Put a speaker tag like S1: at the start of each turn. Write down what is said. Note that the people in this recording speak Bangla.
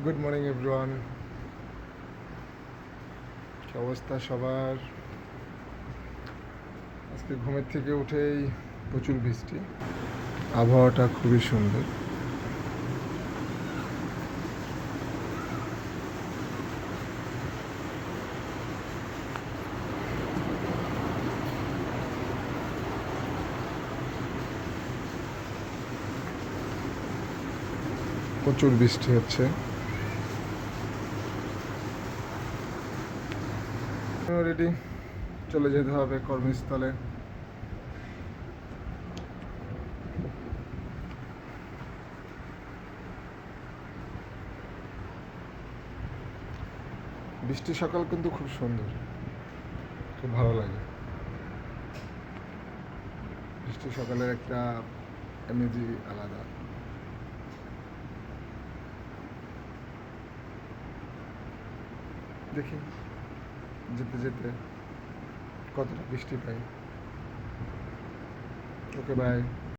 S1: Good morning everyone. কি অবস্থা সবার? আজকে ঘুমের থেকে উঠেই প্রচুর বৃষ্টি, আবহাওয়াটা খুবই সুন্দর। প্রচুর বৃষ্টি হচ্ছে। রেডি, চলে যেতে হবে কর্মস্থলে। বৃষ্টি সকাল কিন্তু খুব সুন্দর, খুব ভালো লাগে। বৃষ্টি সকালের একটা এনার্জি আলাদা। দেখি যেতে যেতে কতটা বৃষ্টি পাই। ওকে, বাই।